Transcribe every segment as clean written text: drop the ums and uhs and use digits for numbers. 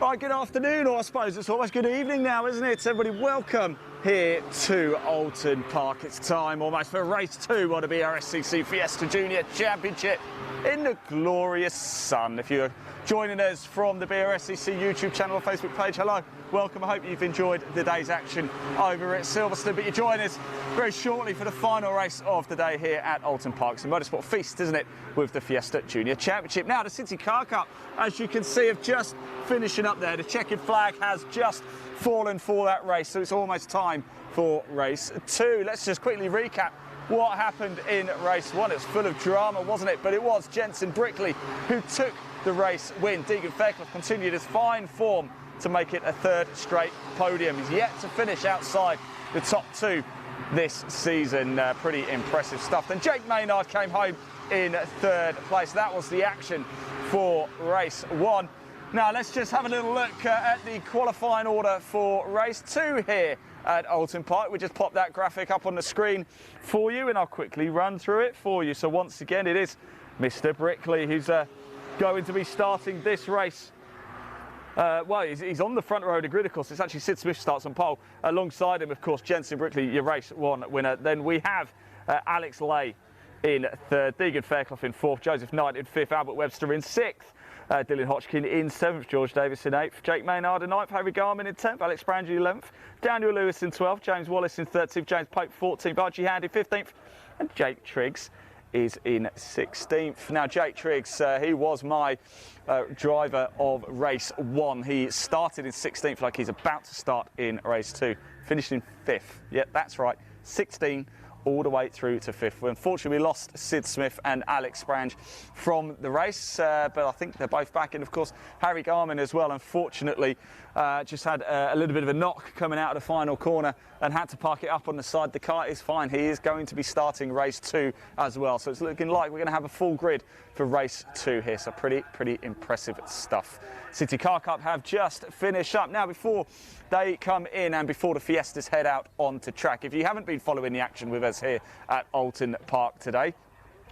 Right, good afternoon, or I suppose it's almost good evening now, isn't it? Everybody, welcome here to Alton Park. It's time almost for race 2 on the BRSCC Fiesta Junior Championship in the glorious sun. If you're joining us from the BRSCC YouTube channel or Facebook page, hello, welcome. I hope you've enjoyed the day's action over at Silverstone, but you join us very shortly for the final race of the day here at Alton Park. It's a motorsport feast, isn't it, with the Fiesta Junior Championship. Now, the City Car Cup, as you can see, have just finishing up there. The checkered flag has just fallen for that race, so it's almost time for race 2. Let's just quickly recap what happened in race 1. It's full of drama, wasn't it? But it was Jensen Brickley who took the race win. Deegan Fairclough continued his fine form to make it a third straight podium. He's yet to finish outside the top 2 this season. Pretty impressive stuff. Then Jake Maynard came home in 3rd place. That was the action for race 1. Now let's just have a little look at the qualifying order for race 2 here at Alton Park. We just popped that graphic up on the screen for you and I'll quickly run through it for you. So once again, it is Mr. Brickley who's going to be starting this race. Well, he's on the front row of the grid, of course. It's actually Sid Smith starts on pole. Alongside him, of course, Jensen Brickley, your race 1 winner. Then we have Alex Lay in 3rd, Deegan Fairclough in 4th, Joseph Knight in 5th, Albert Webster in 6th. Dylan Hodgkin in 7th, George Davis in 8th, Jake Maynard in 9th, Harry Garman in 10th, Alex Brandy 11th, Daniel Lewis in 12th, James Wallace in 13th, James Pope 14th, Archie Handy 15th, and Jake Triggs is in 16th. Now, Jake Triggs, he was my driver of race 1. He started in 16th like he's about to start in race 2, finished in 5th. Yeah, that's right, 16 all the way through to 5th. Unfortunately, we lost Sid Smith and Alex Branch from the race, but I think they're both back. And of course, Harry Garman as well, unfortunately, just had a little bit of a knock coming out of the final corner and had to park it up on the side. The car is fine. He is going to be starting race 2 as well. So it's looking like we're going to have a full grid for race 2 here. So pretty impressive stuff. City Car Cup have just finished up. Now, before they come in and before the Fiestas head out onto track, if you haven't been following the action with us here at Alton Park today,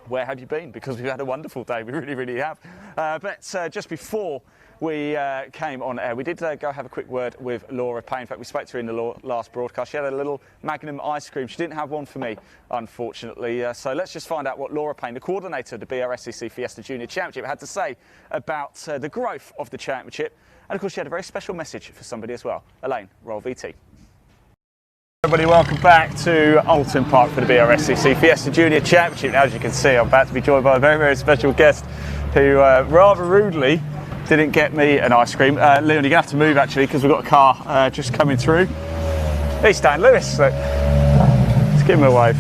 where have you been? Because we've had a wonderful day, we really have. But just before we came on air, we did go have a quick word with Laura Payne. In fact, we spoke to her in the last broadcast. She had a little Magnum ice cream. She didn't have one for me, unfortunately. So let's just find out what Laura Payne, the coordinator of the BRSCC Fiesta Junior Championship, had to say about the growth of the championship. And of course, she had a very special message for somebody as well. Elaine, roll VT. Everybody, welcome back to Alton Park for the BRSCC Fiesta Junior Championship. Now, as you can see, I'm about to be joined by a very special guest who rather rudely didn't get me an ice cream. Leon, you're going to have to move actually because we've got a car just coming through. Hey, Stan Lewis. Look. Let's give him a wave.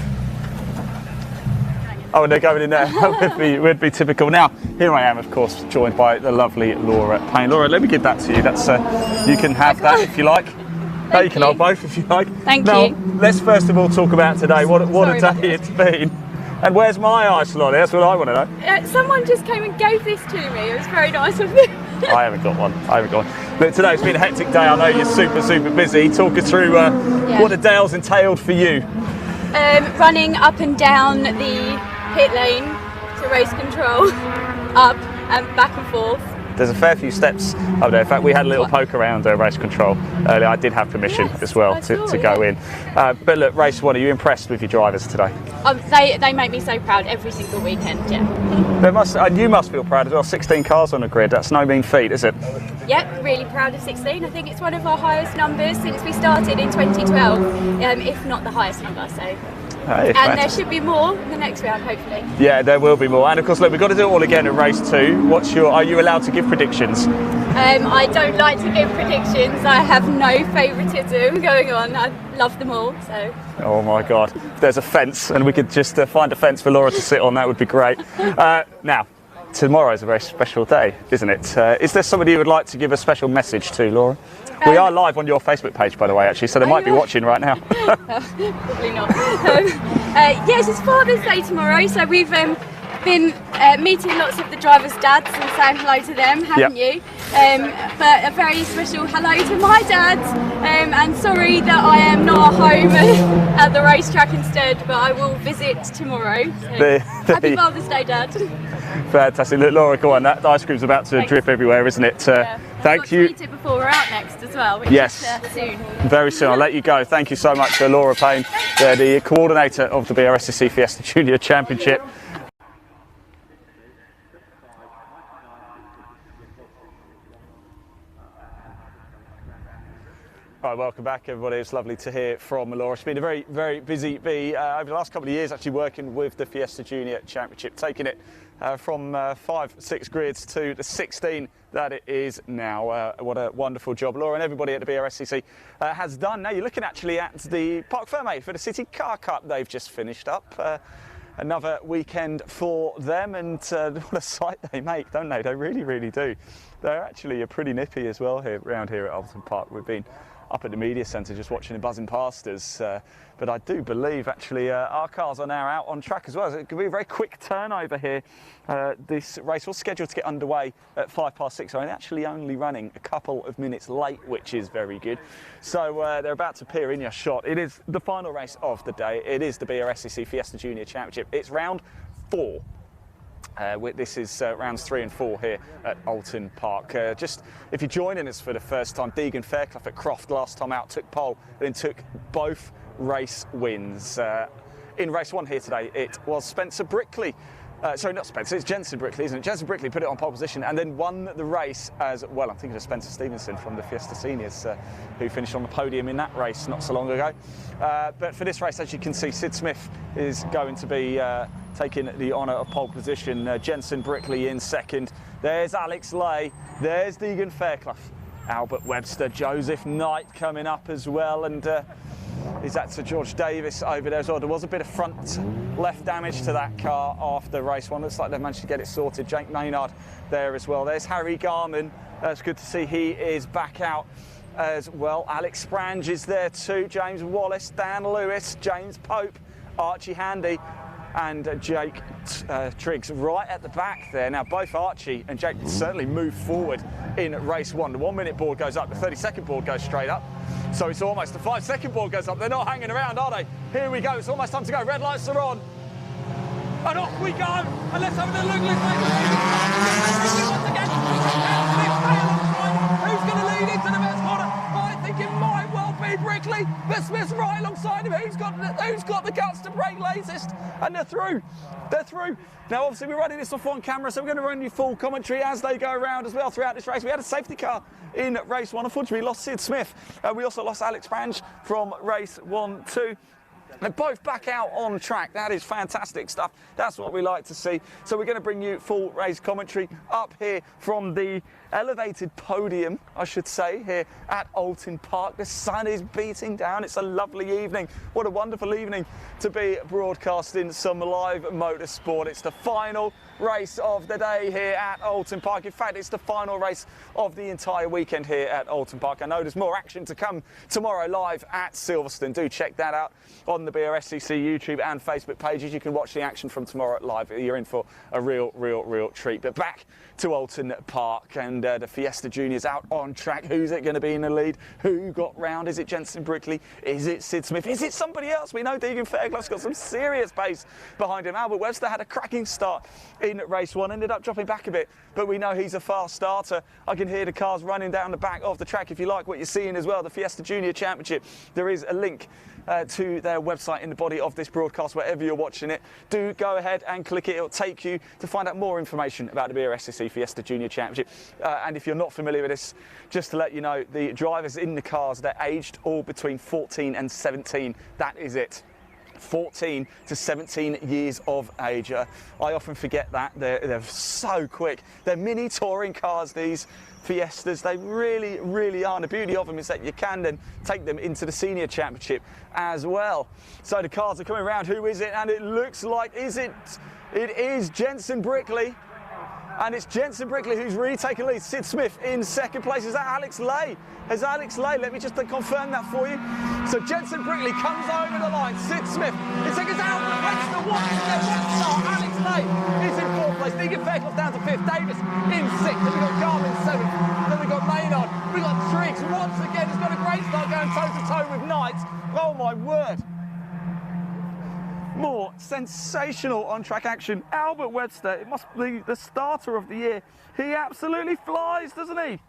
Oh, and they're going in there. That would be typical. Now, here I am, of course, joined by the lovely Laura Payne. Laura, let me give that to you. That's you can have that if you like. You can hold both if you like. Thank you. Now, let's first of all talk about today. What a day it's been. And where's my ice lolly? That's what I want to know. Someone just came and gave this to me. It was very nice of them. I haven't got one. But today's been a hectic day. I know you're super busy. Talk us through what the day's entailed for you. Running up and down the pit lane to race control, up and back and forth. There's a fair few steps up there. In fact, we had a little poke around race control earlier. I did have permission as well to go in. But look, race 1, are you impressed with your drivers today? They make me so proud every single weekend, yeah. You must feel proud as well. 16 cars on the grid, that's no mean feat, is it? Yep, really proud of 16. I think it's one of our highest numbers since we started in 2012, if not the highest number. So. And there should be more in the next round, hopefully. Yeah, there will be more. And of course, look, we've got to do it all again in race 2. Are you allowed to give predictions? I don't like to give predictions. I have no favouritism going on. I love them all. So. Oh my God, there's a fence, and we could just find a fence for Laura to sit on. That would be great. Now, tomorrow is a very special day, isn't it? Is there somebody you would like to give a special message to, Laura? We are live on your Facebook page, by the way, actually, so they might be watching right now. Probably not. Yes, it's Father's Day tomorrow, so we've been meeting lots of the drivers' dads and saying hello to them, haven't you? But a very special hello to my dad, and sorry that I am not home at the racetrack instead, but I will visit tomorrow. So happy Father's Day, Dad. Fantastic. Look, Laura, go on. That ice cream's about to drip everywhere, isn't it? Yeah. Thank you. I've got to eat it before we're out next as well, which yes. is soon. Very soon. I'll let you go. Thank you so much, Laura Payne, the coordinator of the BRSCC Fiesta Junior Championship. All right, welcome back, everybody. It's lovely to hear from Laura. It's been a very, very busy bee over the last couple of years, actually working with the Fiesta Junior Championship, taking it from 5-6 grids to the 16 that it is now. What a wonderful job Laura and everybody at the BRSCC has done. Now you're looking actually at the Parc Fermé for the City Car Cup. They've just finished up. Another weekend for them, and what a sight they make, don't they? They really, really do. They're actually pretty nippy as well here around here at Alton Park. We've been up at the media centre just watching them buzzing past us, but I do believe actually our cars are now out on track as well. So it could be a very quick turnover here. This race was scheduled to get underway at 6:05, so they're actually only running a couple of minutes late, which is very good. So they're about to peer in your shot. It is the final race of the day. It is the BRSCC Fiesta Junior Championship. It's round 4. This is rounds 3 and 4 here at Alton Park. Just if you're joining us for the first time, Deegan Fairclough at Croft last time out took pole, then took both race wins. In race 1 here today, it was Spencer Brickley. Sorry, not Spencer, it's Jensen Brickley, isn't it? Jensen Brickley put it on pole position and then won the race as well. I'm thinking of Spencer Stevenson from the Fiesta Seniors, who finished on the podium in that race not so long ago. But for this race, as you can see, Sid Smith is going to be taking the honour of pole position. Jensen Brickley in second. There's Alex Lay. There's Deegan Fairclough. Albert Webster, Joseph Knight coming up as well. And is that Sir George Davis over there as well? There was a bit of front left damage to that car after race 1. Looks like they've managed to get it sorted. Jake Maynard there as well. There's Harry Garman. It's good to see he is back out as well. Alex Sprange is there too. James Wallace, Dan Lewis, James Pope, Archie Handy, and Jake Triggs right at the back there. Now both Archie and Jake certainly move forward in race 1. The 1 minute board goes up, the 30-second board goes straight up. So it's almost the 5-second board goes up. They're not hanging around, are they? Here we go, it's almost time to go. Red lights are on. And off we go. And let's have a look. Once again, who's going to lead into the best corner? I think it might well be Brickley, but Smith's right alongside him. Who's got the guts to break latest? And they're through. They're through. Now, obviously, we're running this off on camera, so we're going to run you full commentary as they go around as well throughout this race. We had a safety car in race 1. Unfortunately, we lost Sid Smith. We also lost Alex Branch from race 1 too. They're both back out on track. That is fantastic stuff. That's what we like to see. So we're going to bring you full race commentary up here from the elevated podium, I should say, here at Alton Park. The sun is beating down. It's a lovely evening. What a wonderful evening to be broadcasting some live motorsport. It's the final race of the day here at Alton Park. In fact, it's the final race of the entire weekend here at Alton Park. I know there's more action to come tomorrow live at Silverstone. Do check that out on the BRSCC YouTube and Facebook pages. You can watch the action from tomorrow live. You're in for a real treat. But back to Alton Park, and the Fiesta Juniors out on track. Who's it going to be in the lead? Who got round? Is it Jensen Brickley? Is it Sid Smith? Is it somebody else? We know Deegan Fairclough's got some serious pace behind him. Albert Webster had a cracking start in race 1, ended up dropping back a bit, but we know he's a fast starter. I can hear the cars running down the back of the track. If you like what you're seeing as well, the Fiesta Junior Championship, there is a link to their website in the body of this broadcast, wherever you're watching it. Do go ahead and click it. It'll take you to find out more information about the BRSCC Fiesta Junior Championship. And if you're not familiar with this, just to let you know, the drivers in the cars, they're aged all between 14 and 17. That is it. 14 to 17 years of age. I often forget that. They're so quick. They're mini touring cars, these Fiestas. They really are. And the beauty of them is that you can then take them into the senior championship as well. So the cars are coming around. Who is it? And it looks like, it is Jensen Brickley. And it's Jensen Brickley who's really taken lead. Sid Smith in second place. Is that Alex Lay? Has Alex Lay? Let me just confirm that for you. So Jensen Brickley comes over the line. Sid Smith. It's like it's Albert Webster. What's Alex Lay is in fourth place. Deegan Fairclough down to fifth. Davis in sixth. Then we've got Garmin seventh. Then we've got Maynard. We've got Triggs. Once again, he's got a great start going toe-to-toe with Knight. Oh, my word. more sensational on-track action. Albert Webster, it must be the starter of the year. He absolutely flies, doesn't he?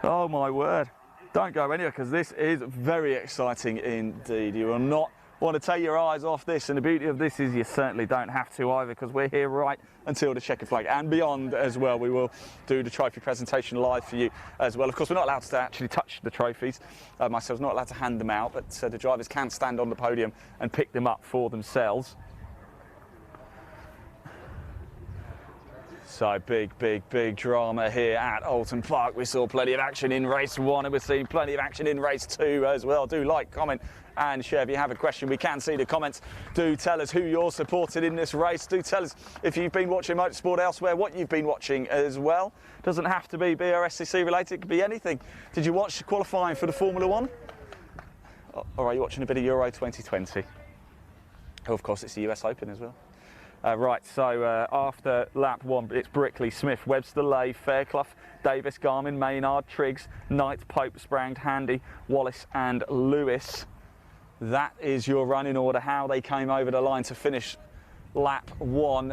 Oh my word. Don't go anywhere, because this is very exciting indeed. You will not want to take your eyes off this, and the beauty of this is you certainly don't have to either, because we're here right until the checkered flag and beyond as well. We will do the trophy presentation live for you as well. Of course, we're not allowed to actually touch the trophies. Myself, not allowed to hand them out, but the drivers can stand on the podium and pick them up for themselves. So big drama here at Oulton Park. We saw plenty of action in race 1 and we're seeing plenty of action in race 2 as well. Do like, comment and share if you have a question. We can see the comments. Do tell us who you're supported in this race. Do tell us if you've been watching motorsport elsewhere, what you've been watching as well. Doesn't have to be BRSCC related, it could be anything. Did you watch qualifying for the Formula 1? Or are you watching a bit of Euro 2020? Oh, of course, it's the US Open as well. Right, so after lap 1, it's Brickley, Smith, Webster, Lay, Fairclough, Davis, Garmin, Maynard, Triggs, Knight, Pope, Sprang, Handy, Wallace and Lewis. That is your running order, how they came over the line to finish lap 1.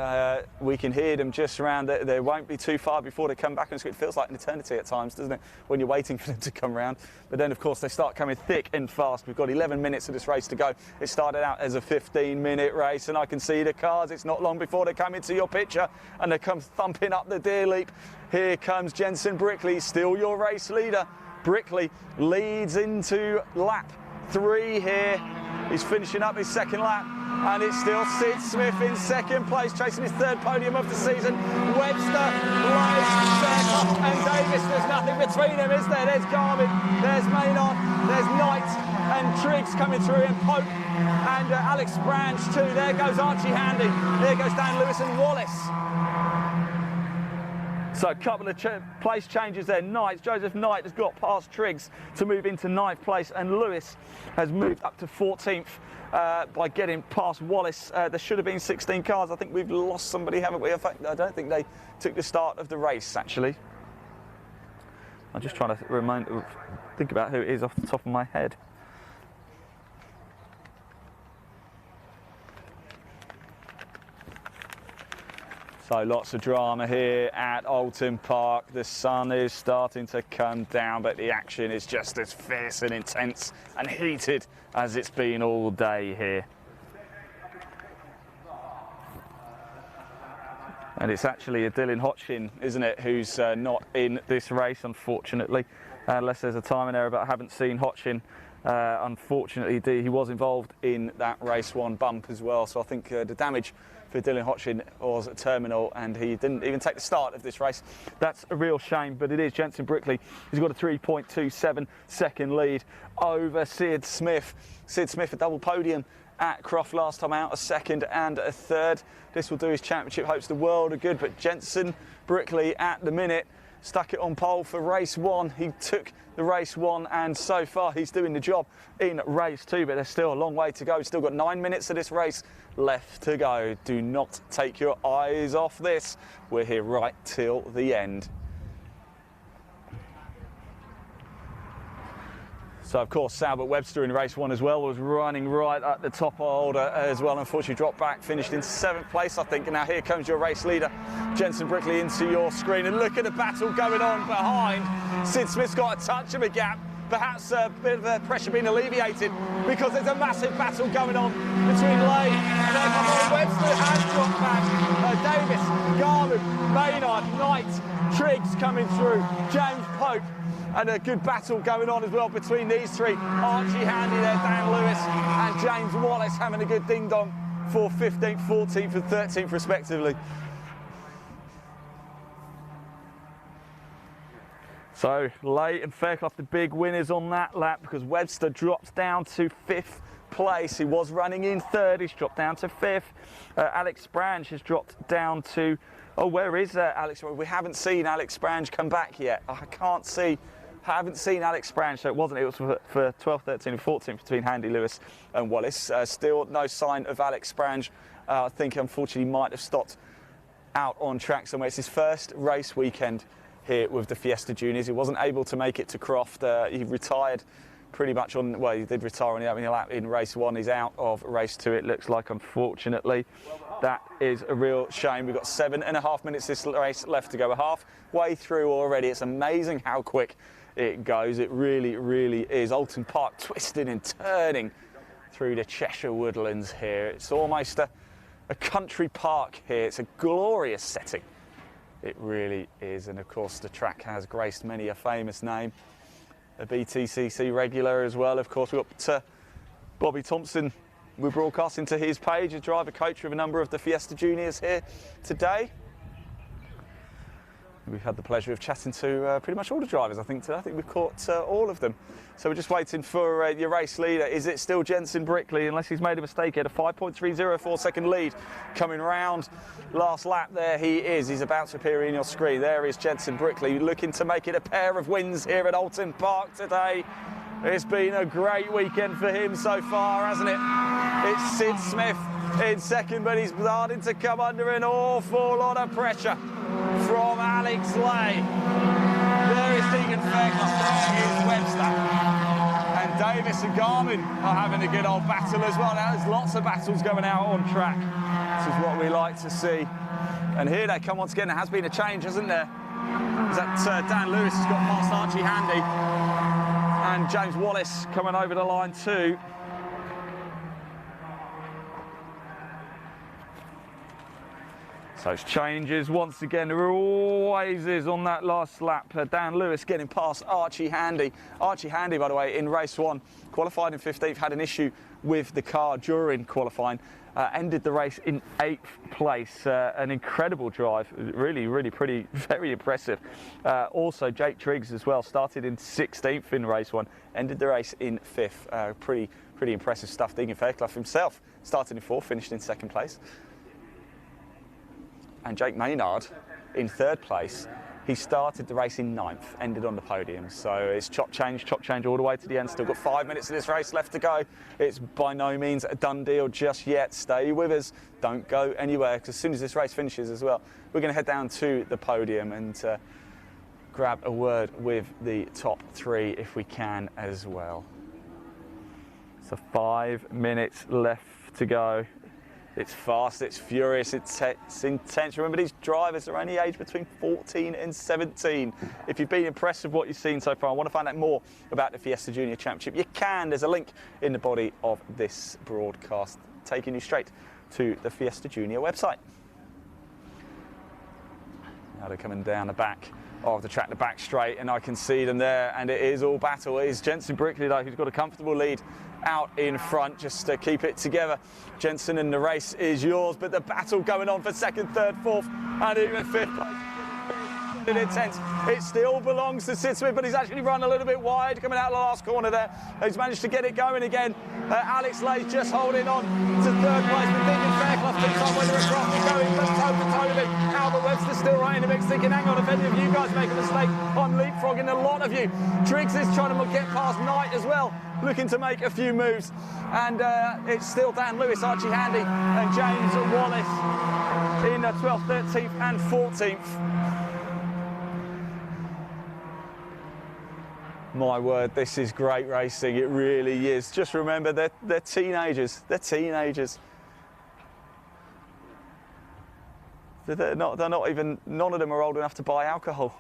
We can hear them just around. They won't be too far before they come back, and it feels like an eternity at times, doesn't it, when you're waiting for them to come round. But then, of course, they start coming thick and fast. We've got 11 minutes of this race to go. It started out as a 15-minute race, and I can see the cars. It's not long before they come into your picture, and they come thumping up the Deer Leap. Here comes Jensen Brickley, still your race leader. Brickley leads into lap 3 here. He's finishing up his second lap. And it's still Sid Smith in second place, chasing his 3rd podium of the season. Webster, Rice, Fairclough and Davis. There's nothing between them, is there? There's Garmin, there's Maynard, there's Knight and Triggs coming through, and Pope and Alex Branch too. There goes Archie Handy. There goes Dan Lewis and Wallace. So a couple of place changes there. Joseph Knight has got past Triggs to move into 9th place, and Lewis has moved up to 14th by getting past Wallace. There should have been 16 cars. I think we've lost somebody, haven't we? In fact, I don't think they took the start of the race, actually. I'm just trying to think about who it is off the top of my head. So lots of drama here at Oulton Park. The sun is starting to come down, but the action is just as fierce and intense and heated as it's been all day here. And it's actually a Dylan Hodgkin, isn't it, who's not in this race, unfortunately. Unless there's a timing error, but I haven't seen Hodgkin. Unfortunately, he was involved in that race 1 bump as well. So I think the damage for Dylan Hodgkin was terminal, and he didn't even take the start of this race. That's a real shame, but it is Jensen Brickley. He's got a 3.27 second lead over Sid Smith. Sid Smith, a double podium at Croft last time out, a 2nd and a 3rd. This will do his championship hopes the world of good, but Jensen Brickley at the minute stuck it on pole for race 1. He took the race 1, and so far he's doing the job in race 2, but there's still a long way to go. We've still got 9 minutes of this race left to go. Do not take your eyes off this. We're here right till the end. So, of course, Albert Webster in race 1 as well was running right at the top order as well. Unfortunately, dropped back, finished in 7th place, I think. And now here comes your race leader, Jensen Brickley, into your screen. And look at the battle going on behind. Sid Smith's got a touch of a gap. Perhaps a bit of pressure being alleviated, because there's a massive battle going on between Lay and Webster has dropped back. Davis, Garmin, Maynard, Knight, Triggs coming through, James Pope. And a good battle going on as well between these 3. Archie Handy there, Dan Lewis and James Wallace having a good ding-dong for 15th, 14th and 13th respectively. So Lay and Fairclough the big winners on that lap, because Webster drops down to 5th place. He was running in 3rd, he's dropped down to 5th. Alex Branch has dropped down to, oh, where is Alex? We haven't seen Alex Branch come back yet. I can't see. I haven't seen Alex Branch, so it was for 12th, 13th and 14th between Handy, Lewis and Wallace. Still no sign of Alex Branch. I think unfortunately might have stopped out on track somewhere. It's his first race weekend here with the Fiesta Juniors. He wasn't able to make it to Croft. He retired pretty much on, well, he did retire on the opening lap in race 1. He's out of race 2, it looks like, unfortunately. That is a real shame. We've got 7.5 minutes this race left to go. We're halfway through already. It's amazing how quick it goes. It really, really is. Alton Park twisting and turning through the Cheshire woodlands here. It's almost a country park here. It's a glorious setting. It really is. And of course, the track has graced many a famous name. A BTCC regular as well. Of course, we've got Bobby Thompson. We're broadcasting to his page, a driver coach of a number of the Fiesta Juniors here today. We've had the pleasure of chatting to pretty much all the drivers, I think, today. I think we've caught all of them. So we're just waiting for your race leader. Is it still Jensen Brickley? Unless he's made a mistake, he had a 5.304 second lead coming round last lap. There he is. He's about to appear in your screen. There is Jensen Brickley, looking to make it a pair of wins here at Alton Park today. It's been a great weekend for him so far, hasn't it? It's Sid Smith in second, but he's starting to come under an awful lot of pressure from Alex Lay. There is Deegan Fairclough, there is Webster. And Davis and Garmin are having a good old battle as well. Now there's lots of battles going out on track. This is what we like to see. And here they come once again. There has been a change, hasn't there? Is that Dan Lewis has got past Archie Handy. And James Wallace coming over the line too. So it's changes once again. There always is on that last lap. Dan Lewis getting past Archie Handy. Archie Handy, by the way, in race 1, qualified in 15th, had an issue with the car during qualifying. Ended the race in 8th place. An incredible drive, really, really pretty, very impressive. Also, Jake Triggs as well, started in 16th in race 1, ended the race in 5th. Pretty impressive stuff. Deegan Fairclough himself started in 4th, finished in 2nd place. And Jake Maynard in 3rd place. He started the race in 9th, ended on the podium. So it's chop change all the way to the end. Still got 5 minutes of this race left to go. It's by no means a done deal just yet. Stay with us, don't go anywhere, because as soon as this race finishes as well, we're going to head down to the podium and grab a word with the top 3 if we can as well. So 5 minutes left to go. It's fast, it's furious, it's intense. Remember, these drivers are only aged between 14 and 17. If you've been impressed with what you've seen so far and want to find out more about the Fiesta Junior Championship, you can. There's a link in the body of this broadcast taking you straight to the Fiesta Junior website. Now they're coming down the back of the track, the back straight, and I can see them there, and it is all battle. It is Jensen Brickley, though, who's got a comfortable lead out in front, just to keep it together. Jensen, and the race is yours, but the battle going on for 2nd, 3rd, 4th, and even 5th place. Intense. It still belongs to Sid Smith, but he's actually run a little bit wide coming out of the last corner there. He's managed to get it going again. Alex Lay's just holding on to 3rd place, but Deegan Fairclough thinks on whether it's Rocky going, but toe to with him. Albert Webster still right in the mix, thinking, hang on, if any of you guys make a mistake, I'm leapfrogging a lot of you. Triggs is trying to get past Knight as well, looking to make a few moves. And it's still Dan Lewis, Archie Handy, and James Wallace in 12th, 13th and 14th. My word, this is great racing. It really is. Just remember, they're teenagers. They're teenagers. They're not even, none of them are old enough to buy alcohol.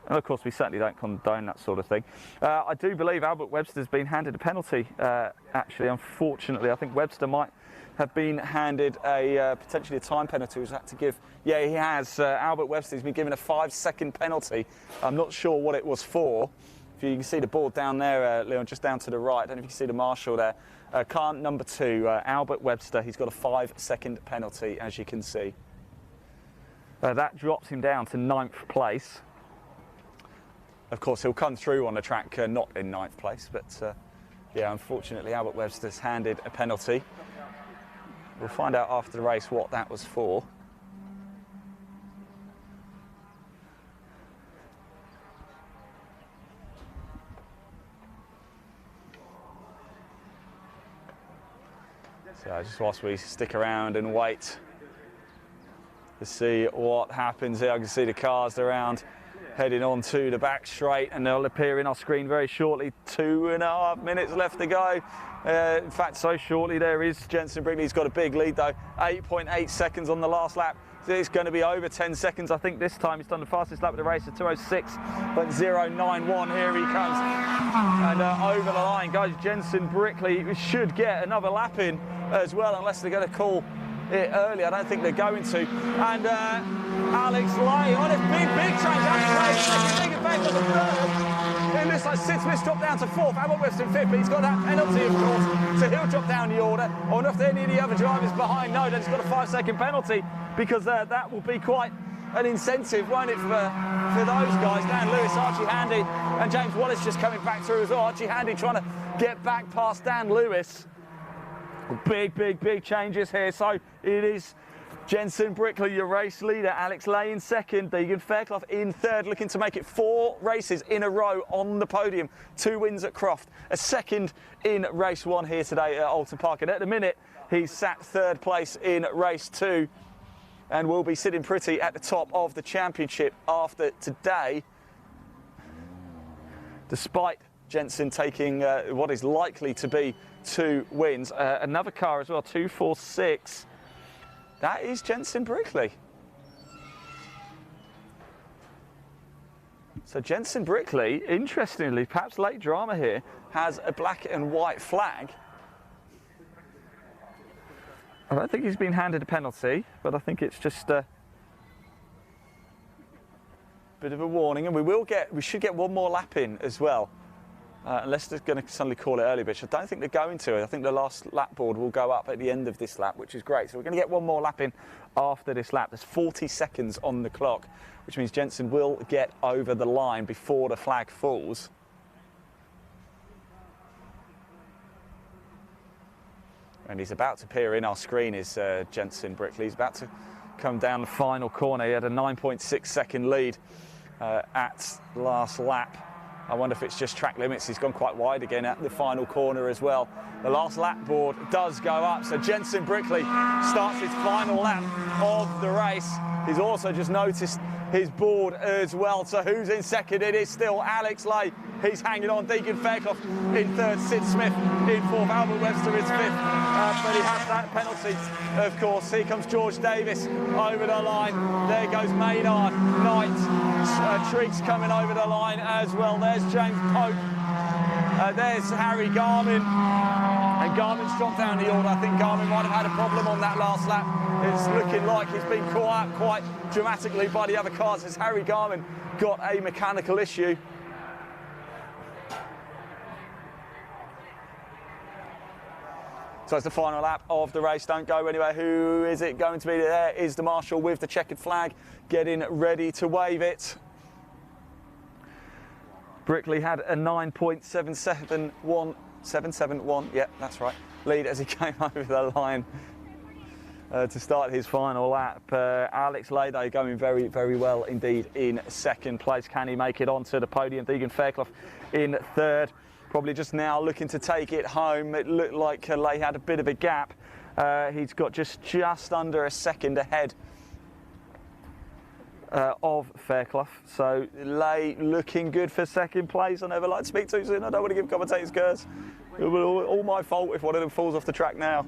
And of course, we certainly don't condone that sort of thing. I do believe Albert Webster's been handed a penalty, actually, unfortunately. I think Webster might have been handed potentially a time penalty. He's had to give. Yeah, he has. Albert Webster's been given a 5-second penalty. I'm not sure what it was for. If you can see the board down there, Leon, just down to the right. I don't know if you can see the marshal there. Car number 2, Albert Webster. He's got a 5-second penalty, as you can see. That drops him down to 9th place. Of course, he'll come through on the track not in 9th place, but yeah, unfortunately, Albert Webster's handed a penalty. We'll find out after the race what that was for. So just whilst we stick around and wait to see what happens here, I can see the cars around heading on to the back straight, and they'll appear in our screen very shortly. 2.5 minutes left to go. In fact, so shortly there is Jensen Brickley. He's got a big lead though, 8.8 seconds on the last lap. It's going to be over 10 seconds, I think, this time. He's done the fastest lap of the race at 2:06.091. Here he comes. And over the line goes Jensen Brickley. We should get another lap in as well, unless they're going to call it early. I don't think they're going to. And Alex Lay on a big change. Alex Lay taking back on the third. It looks like Sid Smith's dropped down to fourth. Alan Webster in fifth, but he's got that penalty, of course, so he'll drop down the order. I wonder if any of the other drivers behind know that he's got a 5-second penalty, because that will be quite an incentive, won't it, for those guys. Dan Lewis, Archie Handy, and James Wallace just coming back through as well. Archie Handy trying to get back past Dan Lewis. Big changes here. So it is Jensen Brickley, your race leader. Alex Lay in second. Deegan Fairclough in third, looking to make it 4 races in a row on the podium. 2 wins at Croft, a second in race 1 here today at Alton Park. And at the minute, he's sat 3rd place in race 2 and will be sitting pretty at the top of the championship after today, despite Jensen taking what is likely to be 2 wins. Another car as well, 246. That is Jensen Brickley. So Jensen Brickley, interestingly, perhaps late drama here, has a black and white flag. I don't think he's been handed a penalty, but I think it's just a bit of a warning, and we should get 1 more lap in as well. Unless they're going to suddenly call it early, which I don't think they're going to. I think the last lap board will go up at the end of this lap, which is great. So we're going to get 1 more lap in after this lap. There's 40 seconds on the clock, which means Jensen will get over the line before the flag falls. And he's about to appear in our screen, is Jensen Brickley. He's about to come down the final corner. He had a 9.6 second lead at last lap. I wonder if it's just track limits. He's gone quite wide again at the final corner as well. The last lap board does go up, so Jensen Brickley starts his final lap of the race. He's also just noticed his board as well. So who's in second? It is still Alex Lay. He's hanging on. Deegan Fairclough in third. Sid Smith in fourth. Albert Webster is fifth. But he has that penalty, of course. Here comes George Davis over the line. There goes Maynard, Knight, Triggs coming over the line as well. There's James Pope. There's Harry Garmin. And Garmin's dropped down the order. I think Garmin might have had a problem on that last lap. It's looking like he's been caught out quite dramatically by the other cars as Harry Garmin got a mechanical issue. So it's the final lap of the race. Don't go anywhere. Who is it going to be? There is the marshal with the checkered flag, getting ready to wave it. Brickley had a 9.771, yeah, that's right, lead as he came over the line to start his final lap. Alex Lay, though, going very well indeed in second place. Can he make it onto the podium? Deegan Fairclough in third. Probably just now looking to take it home. It looked like Lay had a bit of a gap. He's got just under a second ahead of Fairclough. So Lay looking good for second place. I never like to speak too soon. I don't want to give commentators curse. It will be all my fault if one of them falls off the track now.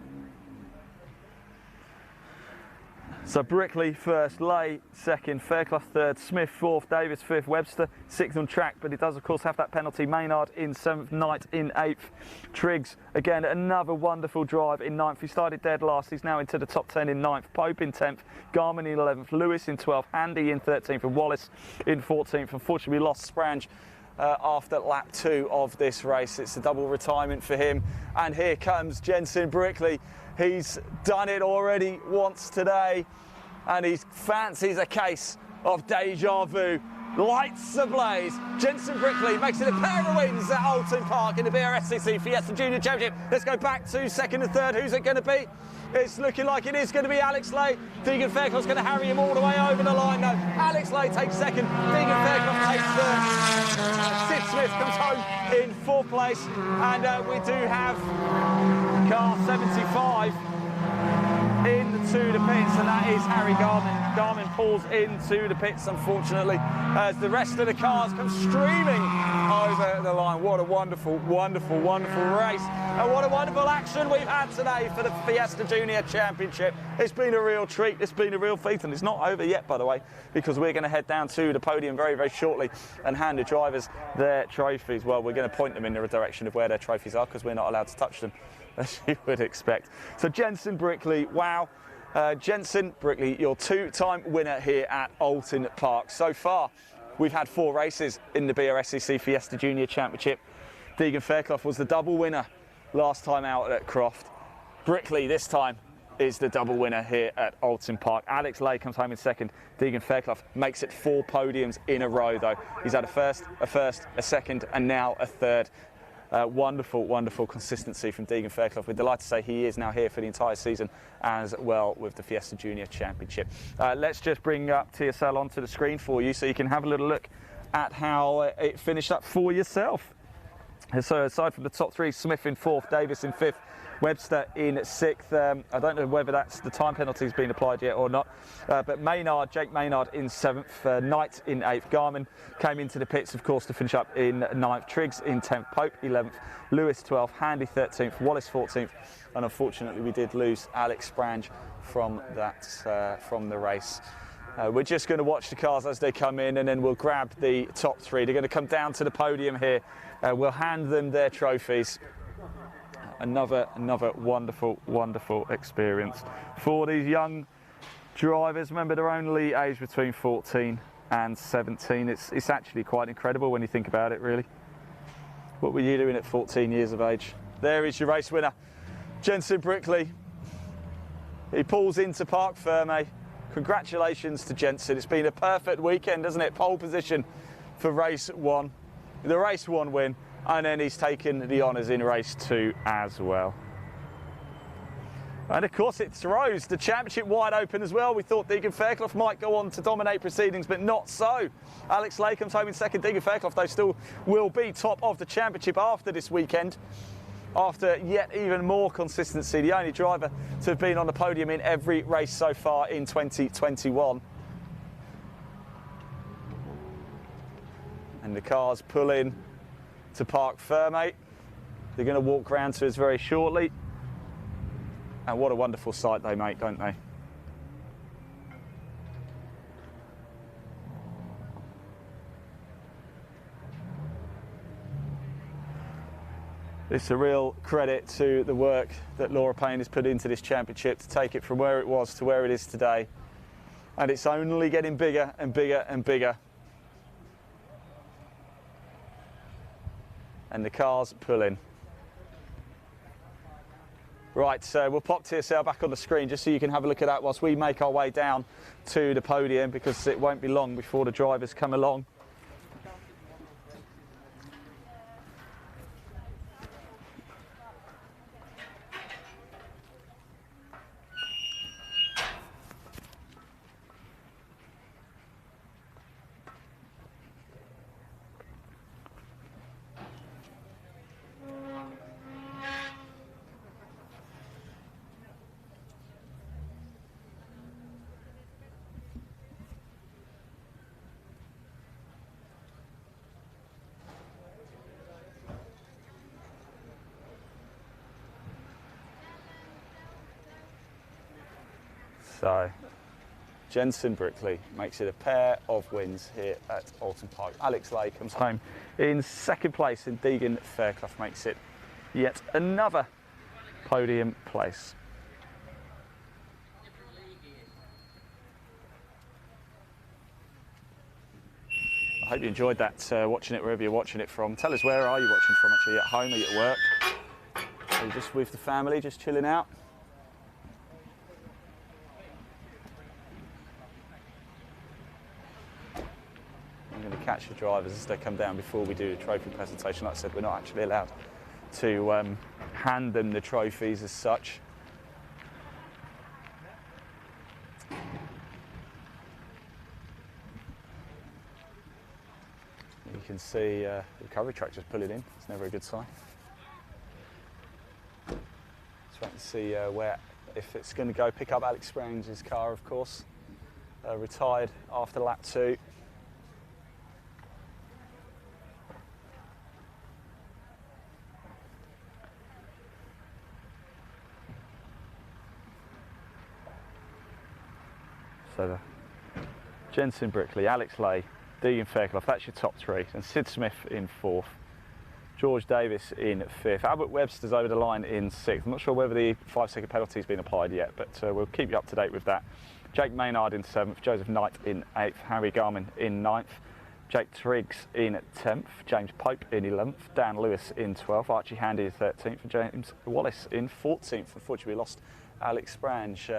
So Brickley first, Lay second, Fairclough third, Smith fourth, Davis fifth, Webster sixth on track, but it does of course have that penalty. Maynard in seventh, Knight in eighth, Triggs again another wonderful drive in ninth. He started dead last, he's now into the top 10 in ninth, Pope in 10th, Garmin in 11th, Lewis in 12th, Handy in 13th and Wallace in 14th. Unfortunately we lost Sprange after lap 2 of this race. It's a double retirement for him, and here comes Jensen Brickley. He's done it already once today, and he fancies a case of deja vu. Lights ablaze. Jensen Brickley makes it a pair of wins at Alton Park in the BRSCC Fiesta Junior Championship. Let's go back to second and third. Who's it going to be? It's looking like it is going to be Alex Lay. Deegan Fairclough's going to harry him all the way over the line. No, Alex Lay takes second. Deegan Fairclough takes third. Sid Smith comes home in fourth place. And we do have car 75 into the pits, and that is Harry Garmin. Garmin pulls into the pits, unfortunately, as the rest of the cars come streaming over the line. What a wonderful, wonderful, wonderful race, and what a wonderful action we've had today for the Fiesta Junior Championship. It's been a real treat, it's been a real feat, and it's not over yet, by the way, because we're going to head down to the podium very, very shortly and hand the drivers their trophies. Well, we're going to point them in the direction of where their trophies are, because we're not allowed to touch them, as you would expect. So Jensen Brickley, wow. Jensen Brickley, your two-time winner here at Oulton Park. So far, we've had 4 races in the BRSCC Fiesta Junior Championship. Deegan Fairclough was the double winner last time out at Croft. Brickley this time is the double winner here at Oulton Park. Alex Lay comes home in second. Deegan Fairclough makes it 4 podiums in a row, though. He's had a first, a second, and now a third. Wonderful, wonderful consistency from Deegan Fairclough. We're delighted to say he is now here for the entire season as well with the Fiesta Junior Championship. Let's just bring up TSL onto the screen for you so you can have a little look at how it finished up for yourself. So aside from the top 3, Smith in 4th, Davis in 5th, Webster in 6th. I don't know whether that's the time penalty has been applied yet or not, but Maynard, Jake Maynard in 7th, Knight in 8th. Garmin came into the pits, of course, to finish up in 9th. Triggs in 10th, Pope 11th, Lewis 12th, Handy 13th, Wallace 14th, and unfortunately we did lose Alex Sprange from the race. We're just going to watch the cars as they come in, and then we'll grab the top 3. They're going to come down to the podium here. We'll hand them their trophies. Another wonderful, wonderful experience for these young drivers. Remember, they're only aged between 14 and 17. It's actually quite incredible when you think about it, really. What were you doing at 14 years of age? There is your race winner, Jensen Brickley. He pulls into Parc Ferme. Congratulations to Jensen. It's been a perfect weekend, hasn't it? Pole position for race 1, the race 1 win. And then he's taken the honours in race 2 as well. And of course it throws the championship wide open as well. We thought Deegan Fairclough might go on to dominate proceedings, but not so. Alex Lay comes home in second. Deegan Fairclough, though, still will be top of the championship after this weekend, after yet even more consistency. The only driver to have been on the podium in every race so far in 2021. And the cars pull in to Parc Ferme. They're going to walk round to us very shortly. And what a wonderful sight they make, don't they? It's a real credit to the work that Laura Payne has put into this championship to take it from where it was to where it is today. And it's only getting bigger and bigger and bigger. And the cars pull in. Right, so we'll pop TSL back on the screen just so you can have a look at that whilst we make our way down to the podium, because it won't be long before the drivers come along. So, Jensen Brickley makes it a pair of wins here at Oulton Park. Alex Lay comes home in second place, and Deegan Fairclough makes it yet another podium place. I hope you enjoyed that, watching it wherever you're watching it from. Tell us, where are you watching from? Actually, at home? Are you at work? Are you just with the family, just chilling out? I'm going to catch the drivers as they come down before we do the trophy presentation. Like I said, we're not actually allowed to hand them the trophies as such. You can see the recovery truck just pulling in. It's never a good sign. Just waiting to see where if it's going to go pick up Alex Sprange's car, of course. Retired after lap 2. So Jensen Brickley, Alex Lay, Deegan Fairclough, that's your top 3. And Sid Smith in 4th. George Davis in 5th. Albert Webster's over the line in 6th. I'm not sure whether the 5-second penalty has been applied yet, but we'll keep you up to date with that. Jake Maynard in 7th, Joseph Knight in 8th, Harry Garman in 9th, Jake Triggs in 10th, James Pope in 11th, Dan Lewis in 12th, Archie Handy in 13th, and James Wallace in 14th. Unfortunately, we lost Alex Sprange.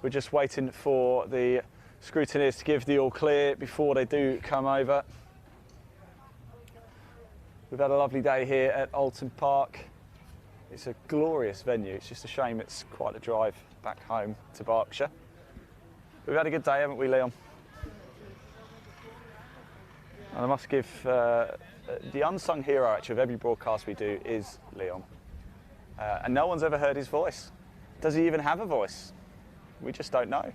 We're just waiting for the scrutineers to give the all clear before they do come over. We've had a lovely day here at Alton Park. It's a glorious venue. It's just a shame it's quite a drive back home to Berkshire. We've had a good day, haven't we, Leon? And I must give the unsung hero actually of every broadcast we do is Leon. And no one's ever heard his voice. Does he even have a voice? We just don't know.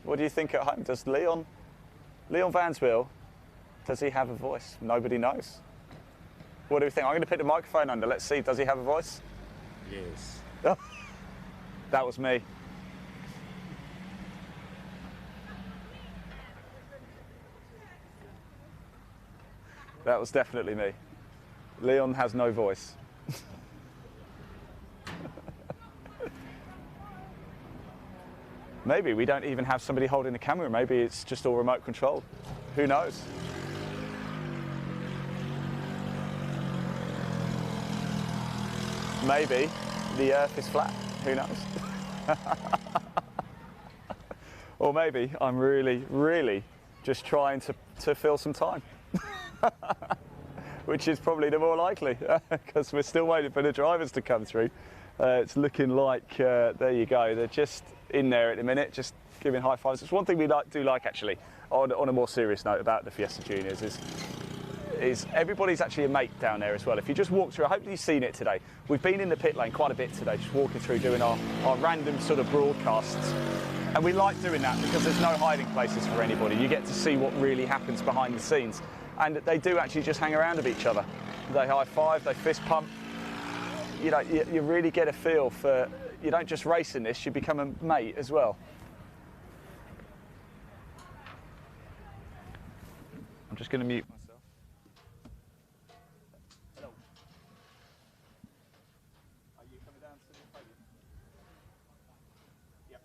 What do you think at home? Does Leon Vanswil, does he have a voice? Nobody knows. What do we think? I'm going to put the microphone under. Let's see. Does he have a voice? Yes. That was me. That was definitely me. Leon has no voice. Maybe we don't even have somebody holding the camera. Maybe it's just all remote controlled. Who knows? Maybe the earth is flat. Who knows? Or maybe I'm really just trying to fill some time. Which is probably the more likely, because we're still waiting for the drivers to come through. It's looking like, there you go, they're just in there at the minute, just giving high fives. It's one thing we do like actually, on a more serious note about the Fiesta Juniors, is everybody's actually a mate down there as well. If you just walk through, I hope you've seen it today. We've been in the pit lane quite a bit today, just walking through, doing our random sort of broadcasts. And we like doing that because there's no hiding places for anybody. You get to see what really happens behind the scenes. And they do actually just hang around with each other. They high five, they fist pump. You know, you really get a feel for, you don't just race in this, you become a mate as well. I'm just going to mute myself. Hello. Are you coming down to the podium? Yep.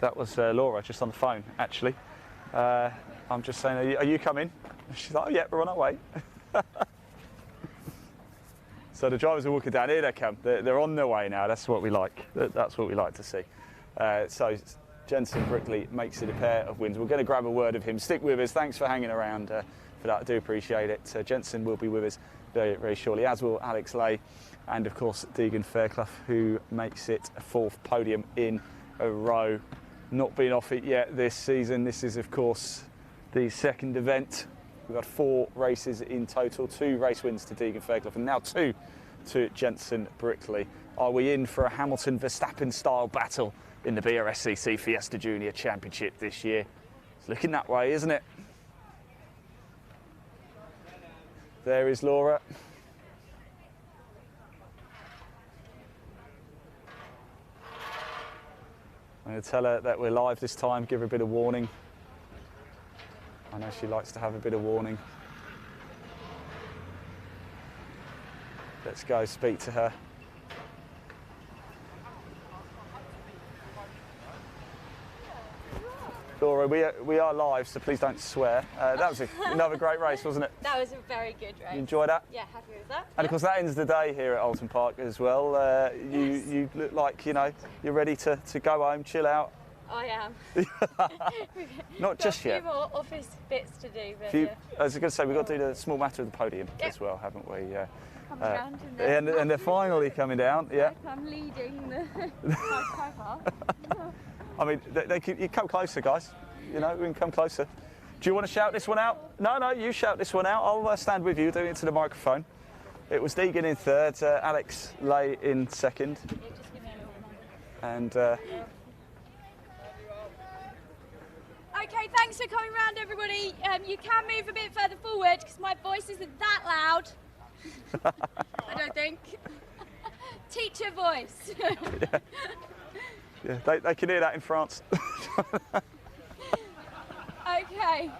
That was Laura just on the phone, actually. I'm just saying, are you coming? She's like, oh yeah, we're on our way. So the drivers are walking down. Here they come. They're on their way now. That's what we like. That's what we like to see. So Jensen Brickley makes it a pair of wins. We're going to grab a word of him. Stick with us. Thanks for hanging around for that. I do appreciate it. Jensen will be with us very, very shortly, as will Alex Lay, and of course Deegan Fairclough, who makes it a 4th podium in a row. Not been off it yet this season. This is, of course, the 2nd event. We've got 4 races in total, 2 race wins to Deegan Fairclough, and now 2 to Jensen Brickley. Are we in for a Hamilton-Verstappen-style battle in the BRSCC Fiesta Junior Championship this year? It's looking that way, isn't it? There is Laura. I'm going to tell her that we're live this time, give her a bit of warning. I know she likes to have a bit of warning. Let's go speak to her. Laura, we are live, so please don't swear. That was another great race, wasn't it? That was a very good race. You enjoyed that? Yeah, happy with that. And of course that ends the day here at Alton Park as well. Yes. You look like, you know, you're ready to go home, chill out. I am. Not just yet. A few more office bits to do. But I was going to say, we've got to do the small matter of the podium as well, haven't we? Coming around and they're finally coming down. Yeah. I'm leading the car. I mean, you come closer, guys. You know, we can come closer. Do you want to shout this one out? No, you shout this one out. I'll stand with you, doing it to the microphone. It was Deegan in third, Alex Lay in second. And okay, thanks for coming round, everybody. You can move a bit further forward because my voice isn't that loud. I don't think. Teacher voice. Yeah, they can hear that in France. Okay,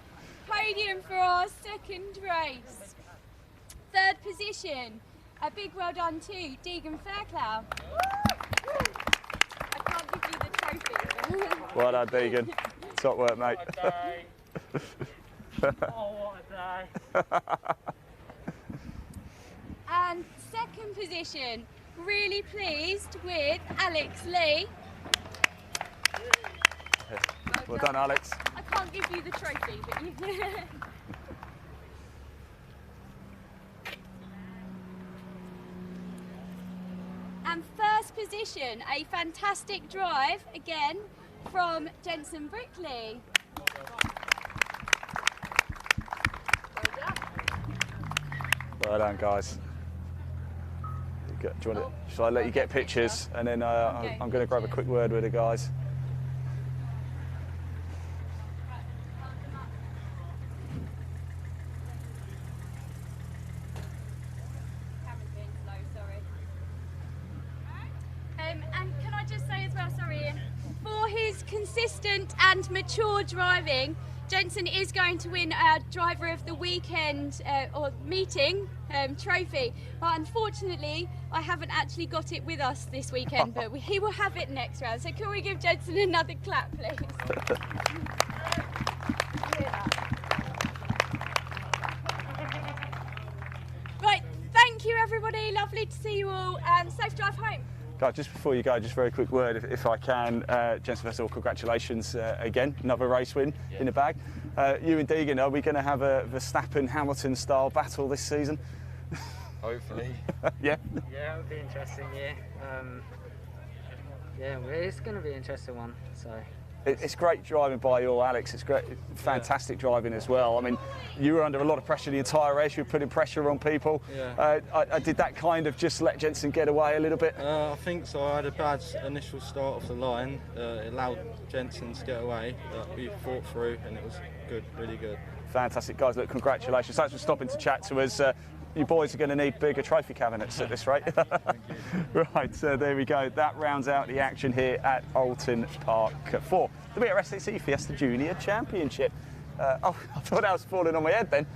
podium for our second race. Third position, a big well done to Deegan Fairclough. I can't give you the trophy. Well done, Deegan. Top work, mate. Oh, what a day. And second position, really pleased with Alex Lee. Well done, Alex. I can't give you the trophy, but you And first position, a fantastic drive again from Jensen Brickley. Well done, guys. Do you want to, shall I let you get pictures and then I'm going to grab a quick word with the guys. And can I just say as well, sorry Ian, for his consistent and mature driving, Jensen is going to win our Driver of the Weekend or meeting trophy, but unfortunately I haven't actually got it with us this weekend, but he will have it next round. So can we give Jensen another clap, please? Right, thank you everybody, lovely to see you all, and safe drive home. Guys, just before you go, just a very quick word, if I can. Jensen, first of all, congratulations again, another race win in the bag. You and Deegan, are we going to have a Verstappen-Hamilton style battle this season? Hopefully. Yeah? Yeah, it'll be interesting, yeah. Yeah, it's going to be an interesting one, so. It's great driving by you all, Alex. It's great, fantastic driving as well. I mean, you were under a lot of pressure the entire race. You were putting pressure on people. Yeah. I did that kind of just let Jensen get away a little bit? I think so. I had a bad initial start off the line. It allowed Jensen to get away, but we fought through and it was good, really good. Fantastic, guys. Look, congratulations. Thanks for stopping to chat to us. You boys are going to need bigger trophy cabinets at this rate. Right, there we go. That rounds out the action here at Oulton Park for the BRSCC Fiesta Junior Championship. Oh, I thought I was falling on my head then.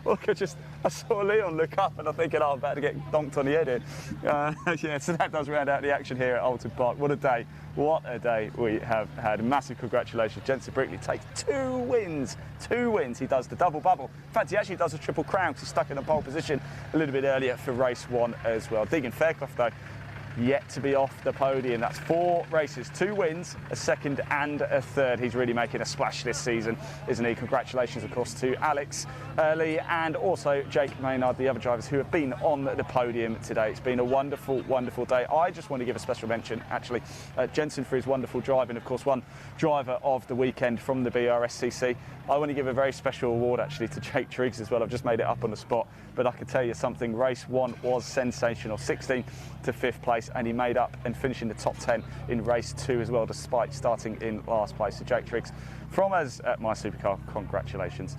Look, I saw Leon look up and I'm thinking, oh, I'm about to get donked on the head here. Yeah, so that does round out the action here at Oulton Park. What a day. What a day we have had. Massive congratulations. Jensen Brickley takes 2 wins. 2 wins. He does the double bubble. In fact, he actually does a triple crown because he's stuck in a pole position a little bit earlier for race 1 as well. Deegan Fairclough, though, yet to be off the podium. That's 4 races, 2 wins, a second and a third. He's really making a splash this season, isn't he? Congratulations, of course, to Alex Lee and also Jake Maynard, the other drivers who have been on the podium today. It's been a wonderful, wonderful day. I just want to give a special mention, actually, Jensen for his wonderful driving. Of course, one driver of the weekend from the BRSCC. I want to give a very special award, actually, to Jake Triggs as well. I've just made it up on the spot, but I can tell you something. Race 1 was sensational, 16th to 5th place, and he made up and finished in the top 10 in race 2 as well, despite starting in last place. So Jake Triggs from us at My Supercar, congratulations.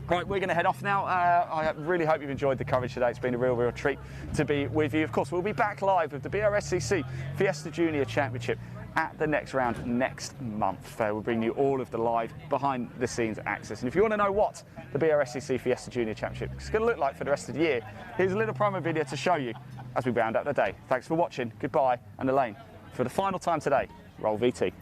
Right, we're going to head off now. I really hope you've enjoyed the coverage today. It's been a real treat to be with you. Of course, we'll be back live with the BRSCC Fiesta Junior Championship at the next round next month. We'll bring you all of the live behind-the-scenes access. And if you want to know what the BRSCC Fiesta Junior Championship is going to look like for the rest of the year, here's a little promo video to show you as we round up the day. Thanks for watching. Goodbye, and Elaine, for the final time today, roll VT.